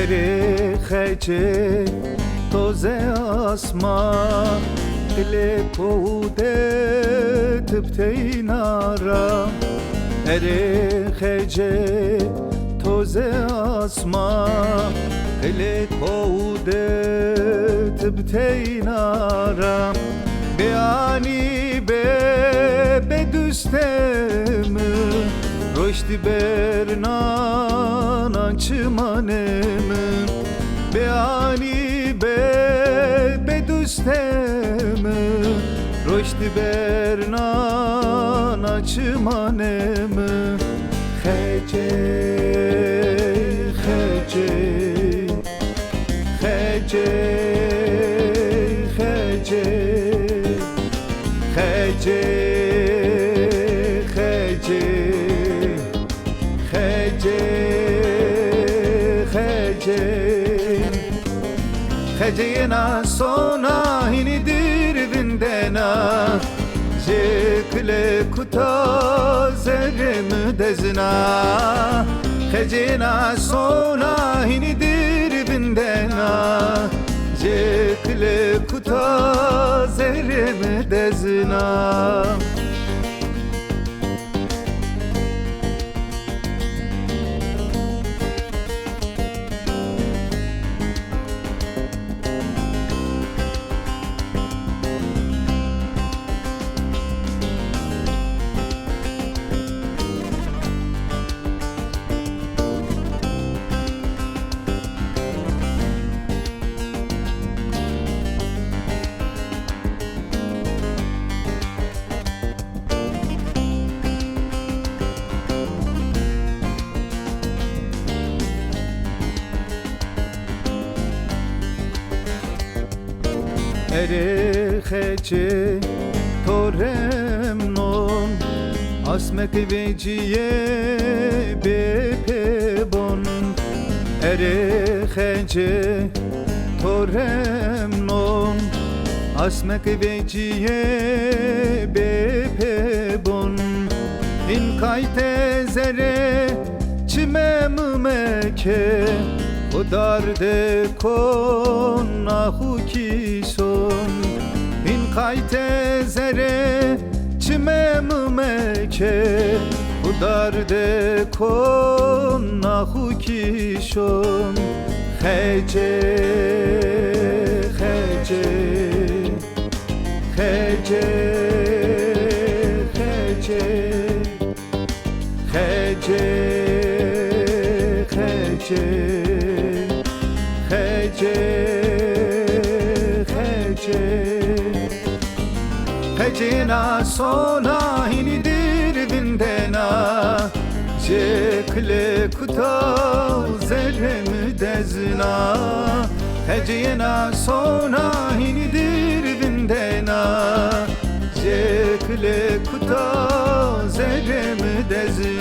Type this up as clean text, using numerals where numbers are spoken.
ere khece toze asma ile poude tüpteinara ere khece toze asma ile poude tüpteinara beani be düstem roşti bernan ançmanem beani be düstem roşti bernan ançmanem khece khece khece khece khece khece khece khece khecena sona hinidir vindena jekle kuta zerem dezna khecena sona hinidir vindena jekle kuta zerem dezna ere khece torem non asmek veciye bepebon ere khece torem non asmek veciye bepebon in kayte zere çimem meke o darde kon ahu kison in kayte zere çimem meke o darde kon ahu kison khece khece khece khece khece khece khece khece khecena sona hinidir vindena jekle kuta zerem dezna khecena sona hinidir vindena jekle kuta zerem dezna